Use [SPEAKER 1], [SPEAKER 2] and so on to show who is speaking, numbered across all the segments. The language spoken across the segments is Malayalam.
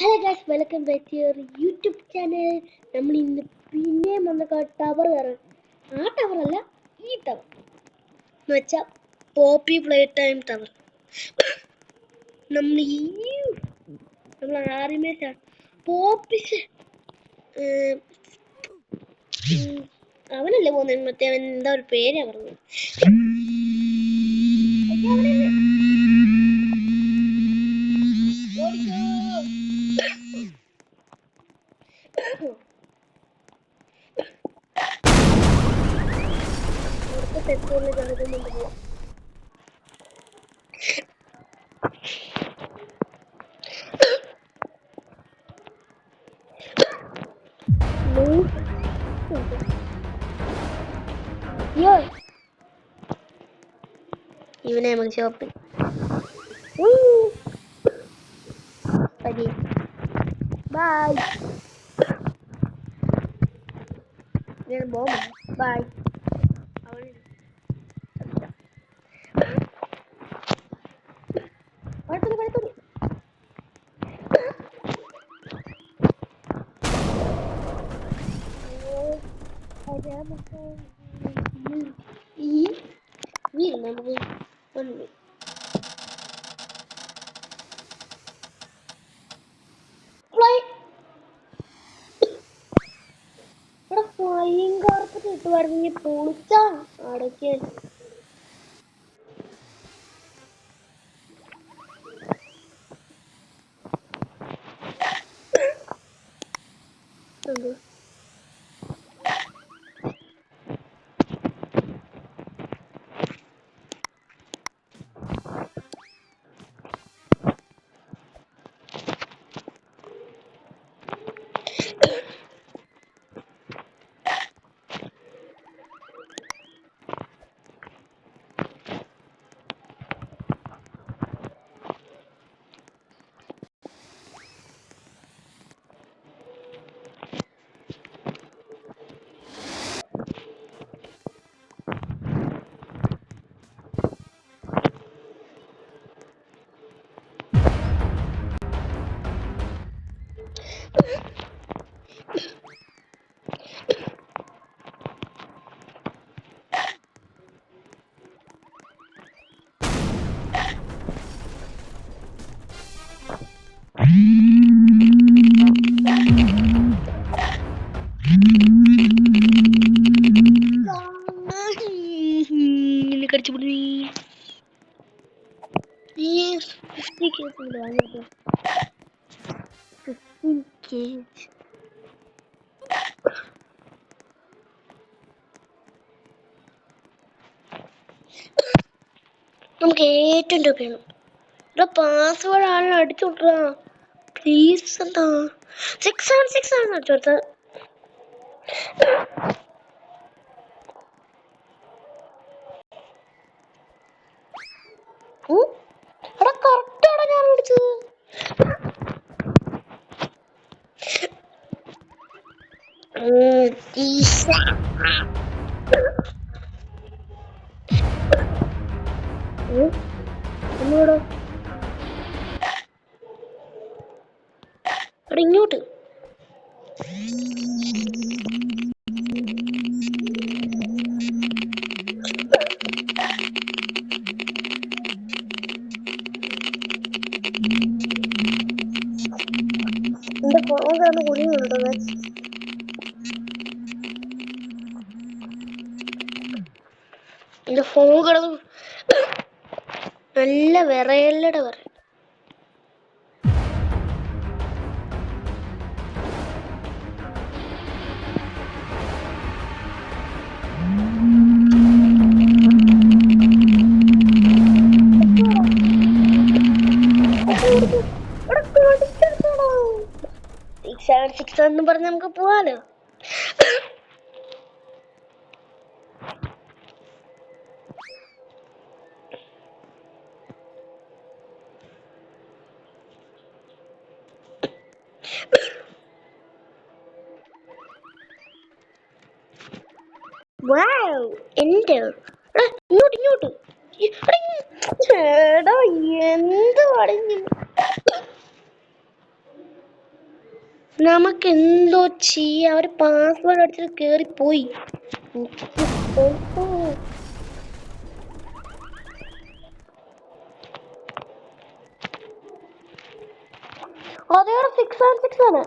[SPEAKER 1] Hello guys, welcome back to your YouTube channel. നമ്മൾ ഇന്ന് പിന്നെയും വന്ന ടവർ കയറാൻ. ആ ടവർ അല്ല, ഈ ടവർ എന്ന് വെച്ചാൽ പോപ്പി പ്ലേ ടൈം ടവർ. നമ്മൾ ആദ്യമേ പോപ്പിസ് അവനല്ലേ പോകുന്നത്, മറ്റേ അവൻ എന്താ ഒരു പേരാ പറഞ്ഞത്. പെട്രോളിൽ കരുതുന്നുണ്ട്. ഇവനെ നമുക്ക് ഷോപ്പിൽ ബൈ. ഞാൻ ബോംബ് ബൈ. ഫ്ലൈയിങ് കാർപ്പറ്റ് ഇട്ട് പറഞ്ഞ് പൊളിച്ചാ അടയ്ക്ക്. നമുക്ക് ഏറ്റവും രൂപയാണ്. ഇവിടെ പാസ്വേഡ് ആളിനെ അടിച്ചു വിട്ടാ പ്ലീസ്. എന്താ 676 ആണ് അടിച്ചു കൊടുത്തത്. എടാ കറക്റ്റാണ് ഞാൻ അടിച്ചത്. ഒന്നുകൂടെ അവിടെ ഇങ്ങോട്ട്. എന്റെ ഫോൺ കിടന്ന് കുടിയുണ്ടോ? എന്റെ ഫോൺ കിടന്ന് നല്ല വിറയല്ലടെ പറ. പറഞ്ഞ് നമുക്ക് പോവാലോ. എന്റെ ഇങ്ങോട്ട് ഇങ്ങോട്ട് എടാ എന്ത് പടഞ്ഞു. നമുക്ക് എന്തോ ചെയ്യാം. ഒരു പാസ്വേഡ് അടിച്ചിട്ട് കേറിപ്പോയി. അതേടെ 6 ആണ്.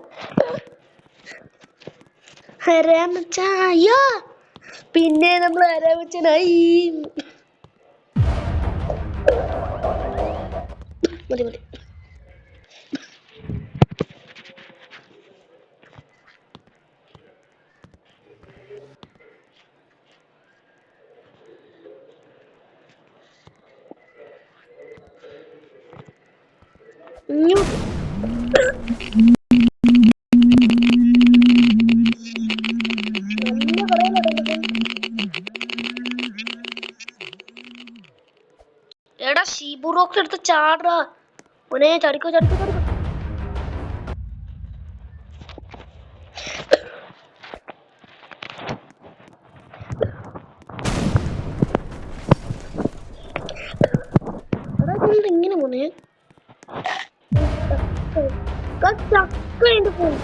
[SPEAKER 1] ഹരാമച്ചായോ. പിന്നെ നമ്മൾ ഹരാമച്ചനായി. മതി മതി. എടാ ഷീബുറോക്ക് എടുത്ത് ചാടാ. ഒരേ ചടിക്കോ ചടിക്കോ ചടിക്കോ. ഇങ്ങനെ പോണേ ചക്ക എന്റെ പോയി.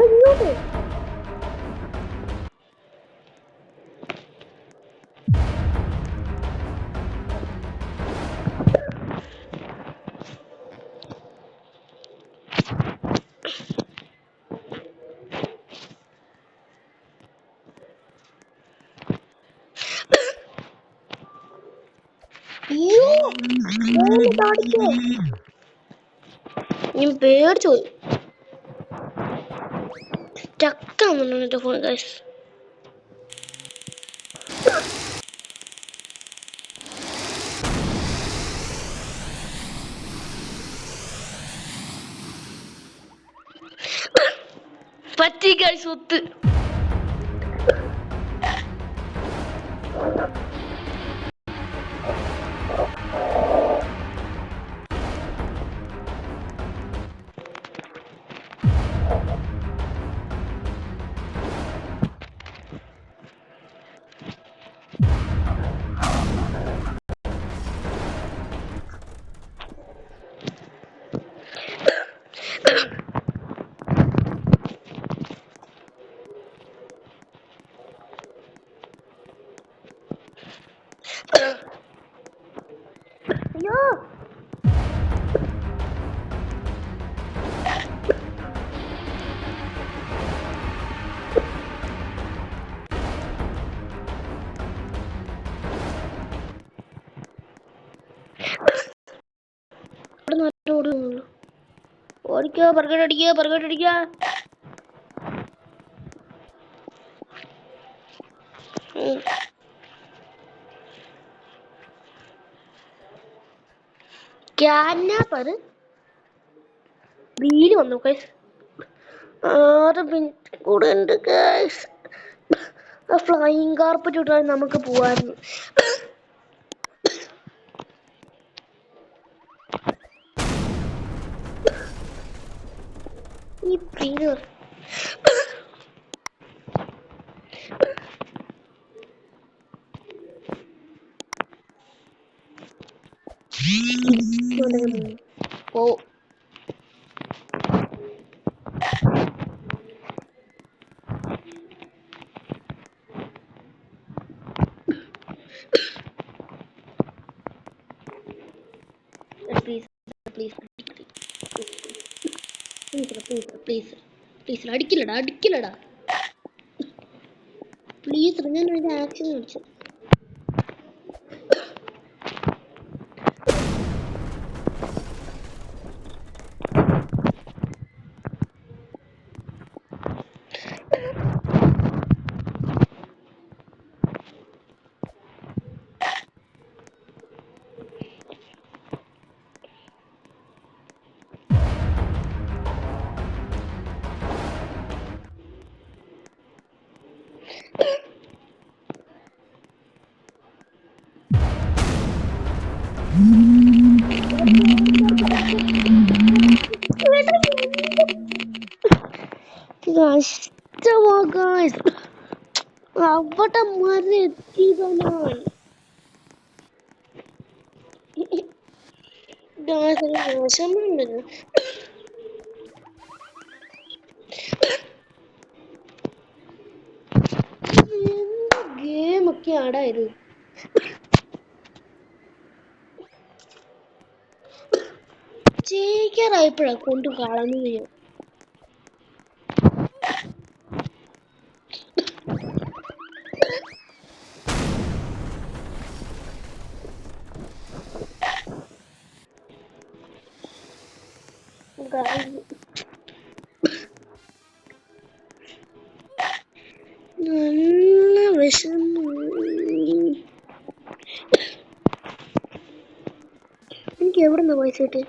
[SPEAKER 1] ഇങ്ങോട്ട് ഞാൻ പേടിച്ചു പോയി. സ്റ്റക്കാവുന്നുണ്ടോ എന്റെ ഫോൺ ഗൈസ്? പറ്റി ഗൈസ് ഒത്ത്. അയ്യോ ഓടിക്കോ. പറകടടിക്കുക പറകടടിക്കുക. ക്യാനാപ്പത് വീല് വന്നു ഗൈസ്. 6 മിനിറ്റ് കൂടെ ഉണ്ട് ഗൈസ്. ഫ്ലൈയിങ് കാർപ്പറ്റ് ഇട്ടാൽ നമുക്ക് പോവായിരുന്നു. ഈ പ്രീതി ഓ പ്ലീസ് പ്ലീസ് പ്ലീസ് പ്ലീസ് അടിക്കില്ലടാ അടിക്കില്ലടാ പ്ലീസ്. ഞാൻ ഒരു ആക്ഷൻ കാണിച്ചു. അവിടെ മരം എത്തിയതാണ്. വിഷമമുണ്ടല്ലോ. ഗെയിമൊക്കെ ആടായത് ജയിക്കാറായപ്പോഴാ കൊണ്ട് കളഞ്ഞു ഞാൻ. നല്ല വിഷമം. എനിക്ക് എവിടുന്ന പൈസ കിട്ടി?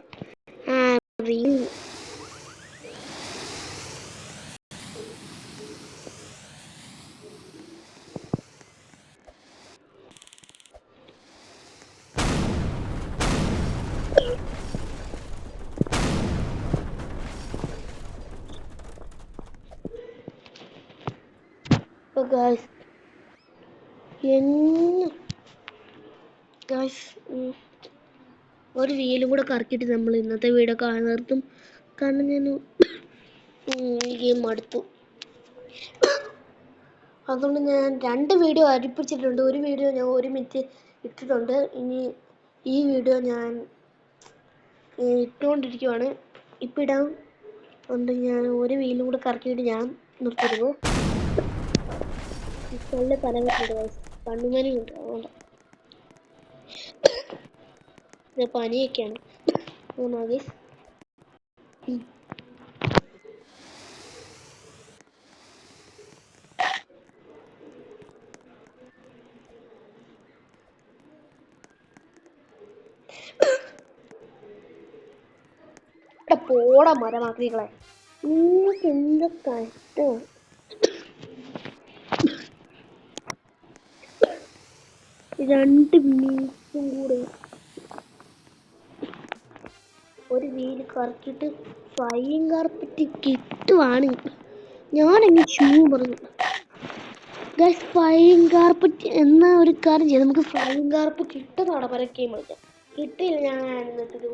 [SPEAKER 1] ഗായ്സ് ഒരു വീലും കൂടെ കറക്കിയിട്ട് നമ്മൾ ഇന്നത്തെ വീഡിയോ നിർത്തും. കാരണം ഞാൻ ഗെയിം മടുത്തു. അതുകൊണ്ട് ഞാൻ 2 വീഡിയോ അടുപ്പിച്ചിട്ടുണ്ട്. ഒരു വീഡിയോ ഞാൻ 1 മിനിറ്റ് ഇട്ടിട്ടുണ്ട്. ഇനി ഈ വീഡിയോ ഞാൻ ഇട്ടുകൊണ്ടിരിക്കുവാണ്. ഇപ്പം ഇടാൻ കൊണ്ട് ഞാൻ ഒരു വീലും കൂടെ കറക്കിയിട്ട് ഞാൻ നിർത്തിയിരുന്നു. നല്ല തലവേദന കണ്ണുമനിയുണ്ട്. അതുകൊണ്ട് പനിയൊക്കെയാണ്. പോടാ മരമാക്രികളെ, നിങ്ങൾക്ക് എന്താ കഷ്ടം. രണ്ട് മിനിറ്റും കൂടെ ഒരു വീല് കറക്കിയിട്ട് ഫ്ലൈയിങ് കാർപ്പറ്റ് കിട്ടുവാണ്. ഞാനെങ്ങനെ ഷൂ പറഞ്ഞു ഗൈസ്. ഫ്ലൈയിങ് കാർപ്പറ്റ് എന്ന ഒരു കാര്യം ചെയ്യാം. നമുക്ക് ഫ്ലൈയിങ് കാർപ്പറ്റ് കിട്ടുന്നതാണ് പരക്കുകയും വിളിക്കാം. കിട്ടിയില്ല ഞാൻ എന്നിട്ടൊരു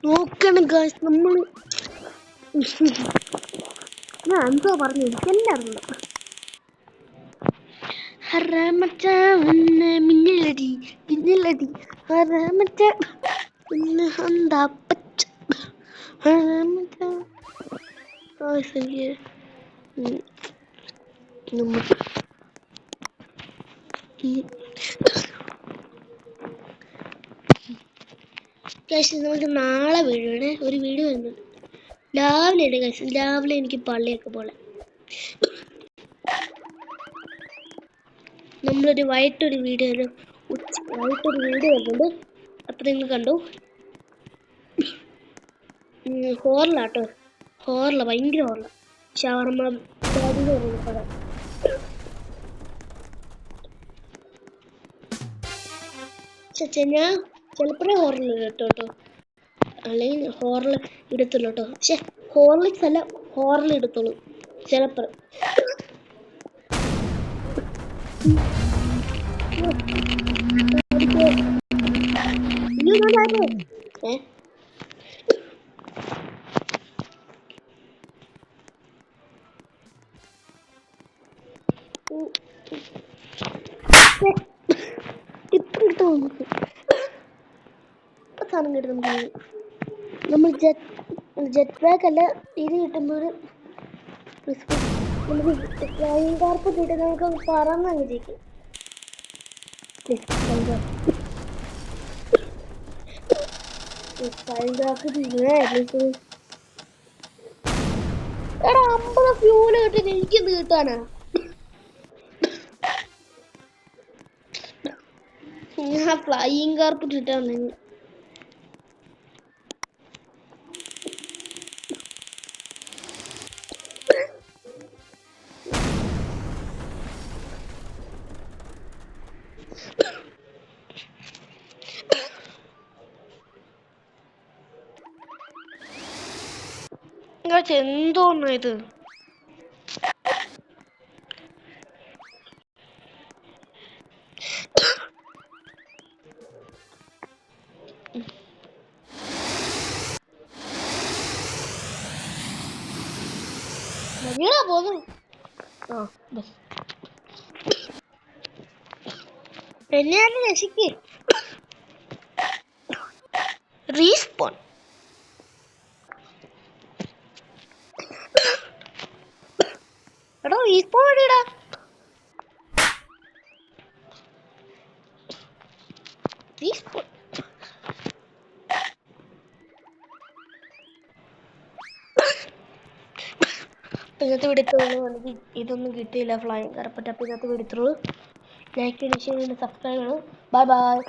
[SPEAKER 1] നോക്കണം ഗായ്സ്. നമ്മൾ ഞാൻ എന്തോ പറഞ്ഞു എനിക്കെന്നെ അറിയില്ല. ഹറാമച്ച മിന്നലടി പിന്നലടി ഹറാമച്ച എന്താ പച്ച ഹറാമച്ച നമ്മൾ നമുക്ക് നാളെ വീഡിയോ ഒരു വീഡിയോ വരുന്നുണ്ട്. രാവിലെ ഉണ്ട് ഗൈസ്. രാവിലെ എനിക്ക് പള്ളിയൊക്കെ പോലെ നമ്മളൊരു വൈകിട്ടൊരു വീഡിയോ വരുന്നുണ്ട്. അപ്പൊ നിങ്ങൾ കണ്ടു. ഹോറലാട്ടോ, ഹോറല ഭയങ്കര ഹോറല. ഷവർമ്മ പടം ഞാൻ ചിലപ്പോഴേ ഹോറൽ ഇടത്തോട്ടോ, അല്ലെങ്കിൽ ഹോറൽ ഇടത്തുള്ളൂ കേട്ടോ. പക്ഷെ ഹോർലിക്സ് അല്ല, ഹോറൽ ഇടത്തുള്ളൂ ചിലപ്പോൾ. സാധനം കിട്ടും നമുക്ക്. നമ്മൾ ജെറ്റ് പാക്ക് അല്ല ഇത് കിട്ടുമ്പോൾ നമുക്ക് ഫ്ലൈയിങ് കാർപ്പറ്റ് ഇട്ട് നമുക്ക് പറന്നങ്ങ് ജയിക്കും. എടാ 50 ഫ്യൂല് കിട്ടി എനിക്കെന്ത് കിട്ടാനാ? ഞാൻ ഫ്ലൈയിങ് കാർപ്പറ്റ് ഇട്ടാണ്. എന്തോന്നു ഇത്? പോന്നു. എന്നെയാണ് രക്ഷിക്ക്. റീസ്പോൺ. എടാ റീസ്പോൺ എടിടാ. റീസ്പോൺ. ഇന്നത്തെ വീഡിയോ ഇതൊന്നും കിട്ടിയില്ല ഫ്ലൈയിങ് കാർപ്പറ്റ്. അപ്പോൾ ഇന്നത്തെ വീഡിയോ ലൈക്ക് ചെയ്യണം, ഷെയർ ചെയ്യണം, സബ്സ്ക്രൈബ് ചെയ്യണം. Bye bye.